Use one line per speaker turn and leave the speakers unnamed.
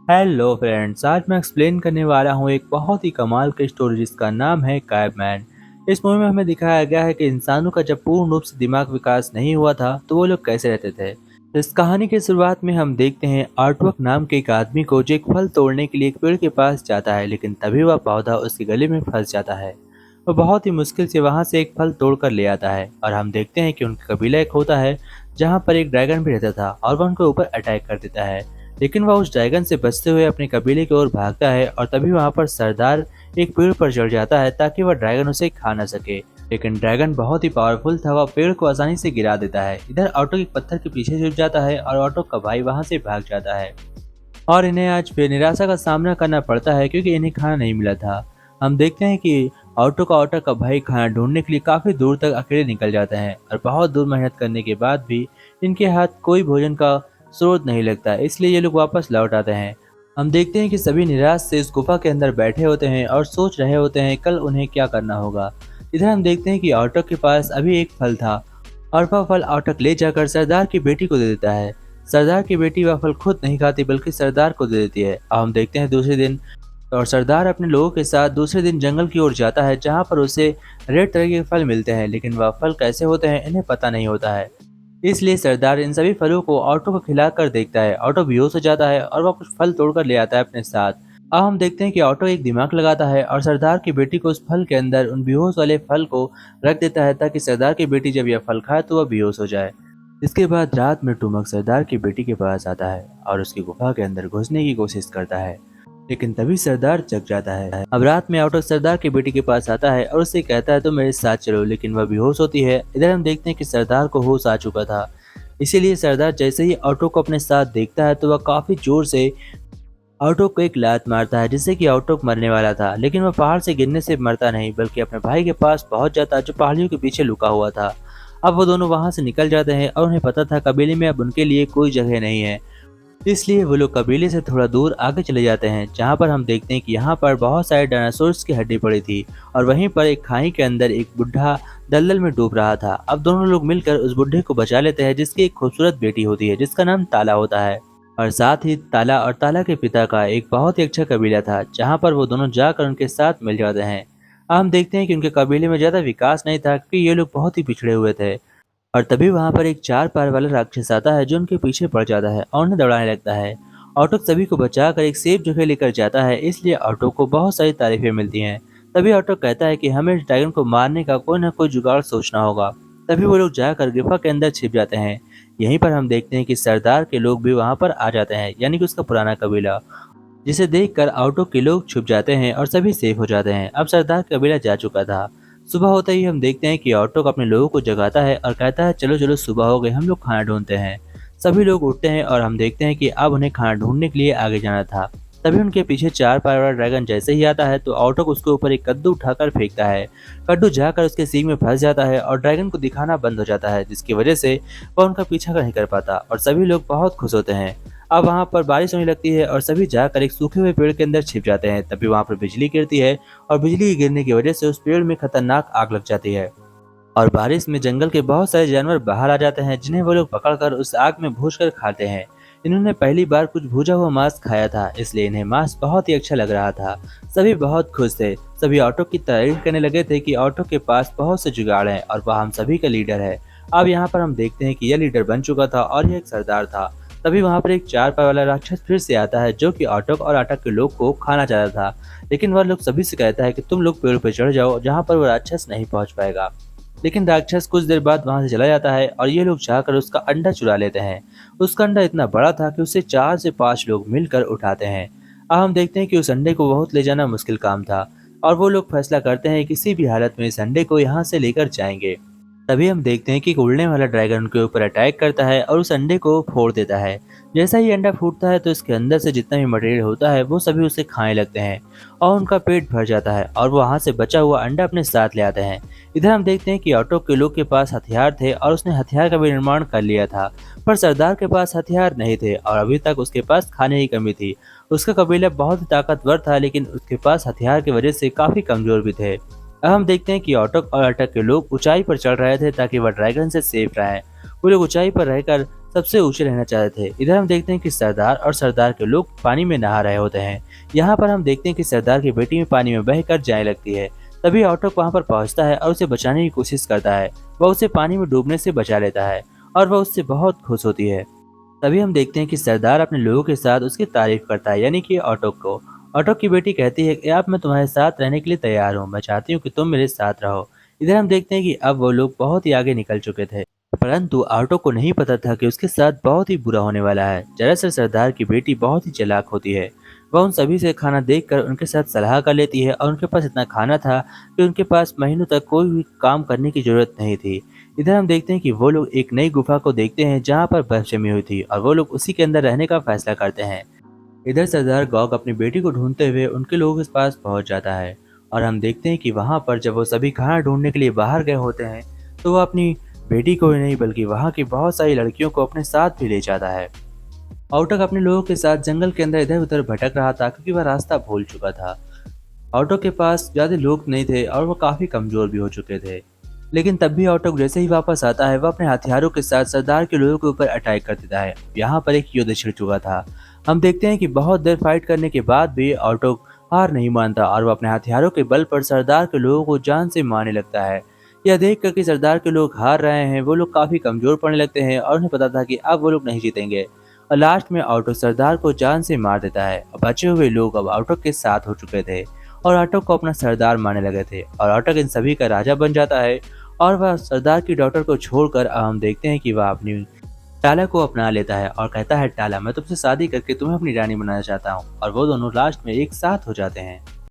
Hello friends, आज मैं explain करने वाला हूँ एक बहुत ही कमाल की स्टोरी जिसका नाम है कैबमैन। इस मूवी में हमें दिखाया गया है कि इंसानों का जब पूर्ण रूप से दिमाग विकास नहीं हुआ था तो वो लोग कैसे रहते थे। इस कहानी की शुरुआत में हम देखते हैं आर्टवर्क नाम के एक आदमी को जो एक फल तोड़ने के लिए एक पेड़ के पास जाता है, लेकिन तभी वह पौधा उसके गले में फंस जाता है। वो बहुत ही मुश्किल से वहां से एक फल तोड़ कर ले आता है और हम देखते हैं कि उनका कबीला एक होता है जहाँ पर एक ड्रैगन भी रहता था और वह उनके ऊपर अटैक कर देता है। लेकिन वह उस ड्रैगन से बचते हुए अपने कबीले की ओर भागता है और तभी वहां पर सरदार एक पेड़ पर चढ़ जाता है ताकि वह ड्रैगन उसे खा न सके। लेकिन ड्रैगन बहुत ही पावरफुल था, वह पेड़ को आसानी से गिरा देता है। इधर ऑटो एक पत्थर के पीछे छुप जाता है और ऑटो का भाई वहां से भाग जाता है और इन्हें आज फिर निराशा का सामना करना पड़ता है क्योंकि इन्हें खाना नहीं मिला था। हम देखते हैं कि ऑटो का भाई खाना ढूंढने के लिए काफी दूर तक अकेले निकल जाते हैं और बहुत दूर मेहनत करने के बाद भी इनके हाथ कोई भोजन का स्रोत नहीं लगता, इसलिए ये लोग वापस लौट आते हैं। हम देखते हैं कि सभी निराश से इस गुफा के अंदर बैठे होते हैं और सोच रहे होते हैं कल उन्हें क्या करना होगा। इधर हम देखते हैं कि ऑटो के पास अभी एक फल था और वह फल ऑटो ले जाकर सरदार की बेटी को दे देता है। सरदार की बेटी वह फल खुद नहीं खाती बल्कि सरदार को दे देती है। अब हम देखते हैं दूसरे दिन और सरदार अपने लोगों के साथ दूसरे दिन जंगल की ओर जाता है जहां पर उसे रेड तरह के फल मिलते हैं, लेकिन वह फल कैसे होते हैं इन्हें पता नहीं होता है। इसलिए सरदार इन सभी फलों को ऑटो को खिलाकर देखता है। ऑटो बेहोश हो जाता है और वह कुछ फल तोड़कर ले आता है अपने साथ। अब हम देखते हैं कि ऑटो एक दिमाग लगाता है और सरदार की बेटी को उस फल के अंदर उन बेहोश वाले फल को रख देता है ताकि सरदार की बेटी जब यह फल खाए तो वह बेहोश हो जाए। इसके बाद रात में टुमक सरदार की बेटी के पास आता है और उसकी गुफा के अंदर घुसने की कोशिश करता है, लेकिन तभी सरदार जग जाता है। अब रात में ऑटो सरदार की बेटी के पास आता है और उससे कहता है तो मेरे साथ चलो, लेकिन वह बेहोश होती है। इधर हम देखते हैं कि सरदार को होश आ चुका था, इसीलिए सरदार जैसे ही ऑटो को अपने साथ देखता है तो वह काफी जोर से ऑटो को एक लात मारता है जिससे कि ऑटो मरने वाला था, लेकिन वह पहाड़ से गिरने से मरता नहीं बल्कि अपने भाई के पास पहुंच जाता है जो पहाड़ियों के पीछे लुका हुआ था। अब वो दोनों वहां से निकल जाते हैं और उन्हें पता था कबीले में अब उनके लिए कोई जगह नहीं है, इसलिए वो लोग कबीले से थोड़ा दूर आगे चले जाते हैं जहाँ पर हम देखते हैं कि यहाँ पर बहुत सारे डायनासोर्स की हड्डी पड़ी थी और वहीं पर एक खाई के अंदर एक बुढ़ा दलदल में डूब रहा था। अब दोनों लोग मिलकर उस बुढ़े को बचा लेते हैं जिसकी एक खूबसूरत बेटी होती है जिसका नाम ताला होता है। और साथ ही ताला और ताला के पिता का एक बहुत ही अच्छा कबीला था जहाँ पर वो दोनों जाकर उनके साथ मिल जाते हैं। अब हम देखते हैं कि उनके कबीले में ज्यादा विकास नहीं था क्योंकि ये लोग बहुत ही पिछड़े हुए थे। और तभी वहां पर एक चार पैर वाला राक्षस आता है जो उनके पीछे पड़ जाता है और उन्हें दौड़ाने लगता है। ऑटो सभी को बचाकर एक सेफ जगह लेकर जाता है, इसलिए ऑटो को बहुत सारी तारीफें मिलती हैं। तभी ऑटो कहता है कि हमें इस ड्रैगन को मारने का कोई ना कोई जुगाड़ सोचना होगा। तभी वो लोग जाकर गुफा के अंदर छिप जाते हैं। यहीं पर हम देखते हैं कि सरदार के लोग भी वहां पर आ जाते हैं, यानी कि उसका पुराना कबीला, जिसे देखकर ऑटो के लोग छुप जाते हैं और सभी सेफ हो जाते हैं। अब सरदार का कबीला जा चुका था। सुबह होते ही हम देखते हैं कि ऑटो अपने लोगों को जगाता है और कहता है चलो चलो सुबह हो गई, हम लोग खाना ढूंढते हैं। सभी लोग उठते हैं और हम देखते हैं कि अब उन्हें खाना ढूंढने के लिए आगे जाना था। तभी उनके पीछे चार पैर वाला ड्रैगन जैसे ही आता है तो ऑटो को उसके ऊपर एक कद्दू उठाकर फेंकता है। कद्दू जाकर उसके सींग में फंस जाता है और ड्रैगन को दिखाना बंद हो जाता है, जिसकी वजह से वह उनका पीछा नहीं कर पाता और सभी लोग बहुत खुश होते हैं। अब वहां पर बारिश होने लगती है और सभी जाकर एक सूखे हुए पेड़ के अंदर छिप जाते हैं। तभी वहां पर बिजली गिरती है और बिजली गिरने की वजह से उस पेड़ में खतरनाक आग लग जाती है और बारिश में जंगल के बहुत सारे जानवर बाहर आ जाते हैं जिन्हें वो लोग पकड़कर उस आग में भूज कर खाते हैं। इन्होंने पहली बार कुछ भुजा हुआ मांस खाया था, इसलिए इन्हें मांस बहुत ही अच्छा लग रहा था। सभी बहुत खुश थे। सभी ऑटो की तारीफ करने लगे थे कि ऑटो के पास बहुत से जुगाड़ हैं और वह हम सभी का लीडर है। अब यहाँ पर हम देखते हैं कि यह लीडर बन चुका था और यह एक सरदार था। तभी वहां पर एक चार पैर वाला राक्षस फिर से आता है जो कि ऑटो और आटक के लोग को खाना चाहता था, लेकिन वह लोग सभी से कहता है कि तुम लोग पेड़ पर चढ़ जाओ जहां पर वो राक्षस नहीं पहुंच पाएगा। लेकिन राक्षस कुछ देर बाद वहां से चला जाता है और ये लोग जाकर उसका अंडा चुरा लेते हैं। उसका अंडा इतना बड़ा था कि उसे 4 से 5 लोग मिलकर उठाते हैं। अब हम देखते हैं कि उस अंडे को बहुत ले जाना मुश्किल काम था और वो लोग फैसला करते हैं किसी भी हालत में इस अंडे को यहाँ से लेकर जाएंगे। तभी हम देखते हैं कि एक उड़ने वाला ड्रैगन उनके ऊपर अटैक करता है और उस अंडे को फोड़ देता है। जैसा ही अंडा फूटता है तो इसके अंदर से जितना भी मटेरियल होता है वो सभी उसे खाने लगते हैं और उनका पेट भर जाता है और वो वहां से बचा हुआ अंडा अपने साथ ले आते हैं। इधर हम देखते हैं कि ऑटो के लोग के पास हथियार थे और उसने हथियार का भी निर्माण कर लिया था, पर सरदार के पास हथियार नहीं थे और अभी तक उसके पास खाने की कमी थी। उसका कबीला बहुत ही ताकतवर था, लेकिन उसके पास हथियार की वजह से काफी कमजोर भी थे। अब हम देखते हैं कि ऑटक और अटक के लोग ऊंचाई पर चढ़ रहे थे ताकि वह ड्रैगन से सेफ रहे। वो लोग ऊंचाई पर रहकर सबसे ऊंचे रहना चाहते थे। इधर हम देखते हैं कि सरदार और सरदार के लोग पानी में नहा रहे होते हैं। यहाँ पर हम देखते हैं कि सरदार की बेटी में पानी में बहकर जाने लगती है। तभी ऑटो वहाँ पर पहुँचता है और उसे बचाने की कोशिश करता है। वह उसे पानी में डूबने से बचा लेता है और वह उससे बहुत खुश होती है। तभी हम देखते हैं कि सरदार अपने लोगों के साथ उसकी तारीफ करता है, यानी कि ऑटो को। ऑटो की बेटी कहती है कि अब मैं तुम्हारे साथ रहने के लिए तैयार हूँ, मैं चाहती हूँ कि तुम मेरे साथ रहो। इधर हम देखते हैं कि अब वो लोग बहुत ही आगे निकल चुके थे, परंतु ऑटो को नहीं पता था कि उसके साथ बहुत ही बुरा होने वाला है। दरअसल सरदार की बेटी बहुत ही चालाक होती है। वह उन सभी से खाना देखकर उनके साथ सलाह कर लेती है और उनके पास इतना खाना था कि उनके पास महीनों तक कोई भी काम करने की जरूरत नहीं थी। इधर हम देखते हैं कि वो लोग एक नई गुफा को देखते हैं जहाँ पर बर्फ जमी हुई थी और वो लोग उसी के अंदर रहने का फैसला करते हैं। इधर सरदार गौग अपनी बेटी को ढूंढते हुए उनके लोगों के पास पहुंच जाता है और हम देखते हैं कि वहां पर जब वो सभी खाना ढूंढने के लिए बाहर गए होते हैं तो वो अपनी बेटी को ही नहीं बल्कि वहां की बहुत सारी लड़कियों को अपने साथ भी ले जाता है। औटक अपने लोगों के साथ जंगल के अंदर इधर उधर भटक रहा था क्योंकि वह रास्ता भूल चुका था। ऑटो के पास ज़्यादा लोग नहीं थे और वो काफ़ी कमज़ोर भी हो चुके थे। लेकिन तब भी ऑटो जैसे ही वापस आता है वह अपने हथियारों के साथ सरदार के लोगों के ऊपर अटैक कर देता है। यहाँ पर एक युद्ध छिड़ चुका था। हम देखते हैं कि बहुत देर फाइट करने के बाद भी ऑटो हार नहीं मानता और वह अपने हथियारों के बल पर सरदार के लोगों को जान से मारने लगता है। यह देख कर कि सरदार के लोग हार रहे हैं वो लोग काफ़ी कमज़ोर पड़ने लगते हैं और उन्हें पता था कि अब वो लोग नहीं जीतेंगे। और लास्ट में ऑटो सरदार को जान से मार देता है और बचे हुए लोग अब ऑटो के साथ हो चुके थे और ऑटो को अपना सरदार मानने लगे थे और ऑटो इन सभी का राजा बन जाता है। और वह सरदार की डॉटर को छोड़कर अब हम देखते हैं कि वह अपनी टाला को अपना लेता है और कहता है, टाला मैं तुमसे शादी करके तुम्हें अपनी रानी बनाना चाहता हूँ। और वो दोनों लास्ट में एक साथ हो जाते हैं।